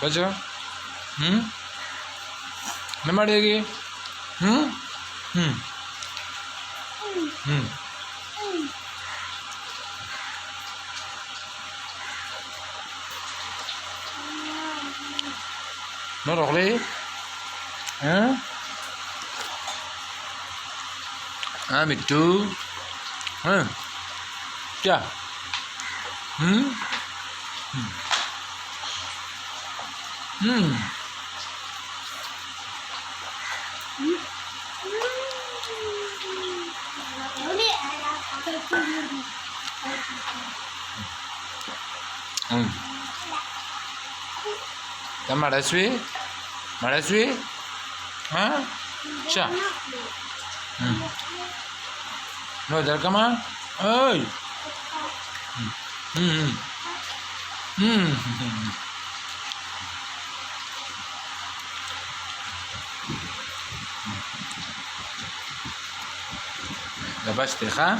Baca? Ne ಮಾಡಿದೀಗಿ نروح ليه؟ ها؟ متو؟ ها؟ क्या؟ हम्म क्या मड़सवी? मड़सवी? हाँ? क्या? नो इधर कमा? ओय! لبست خام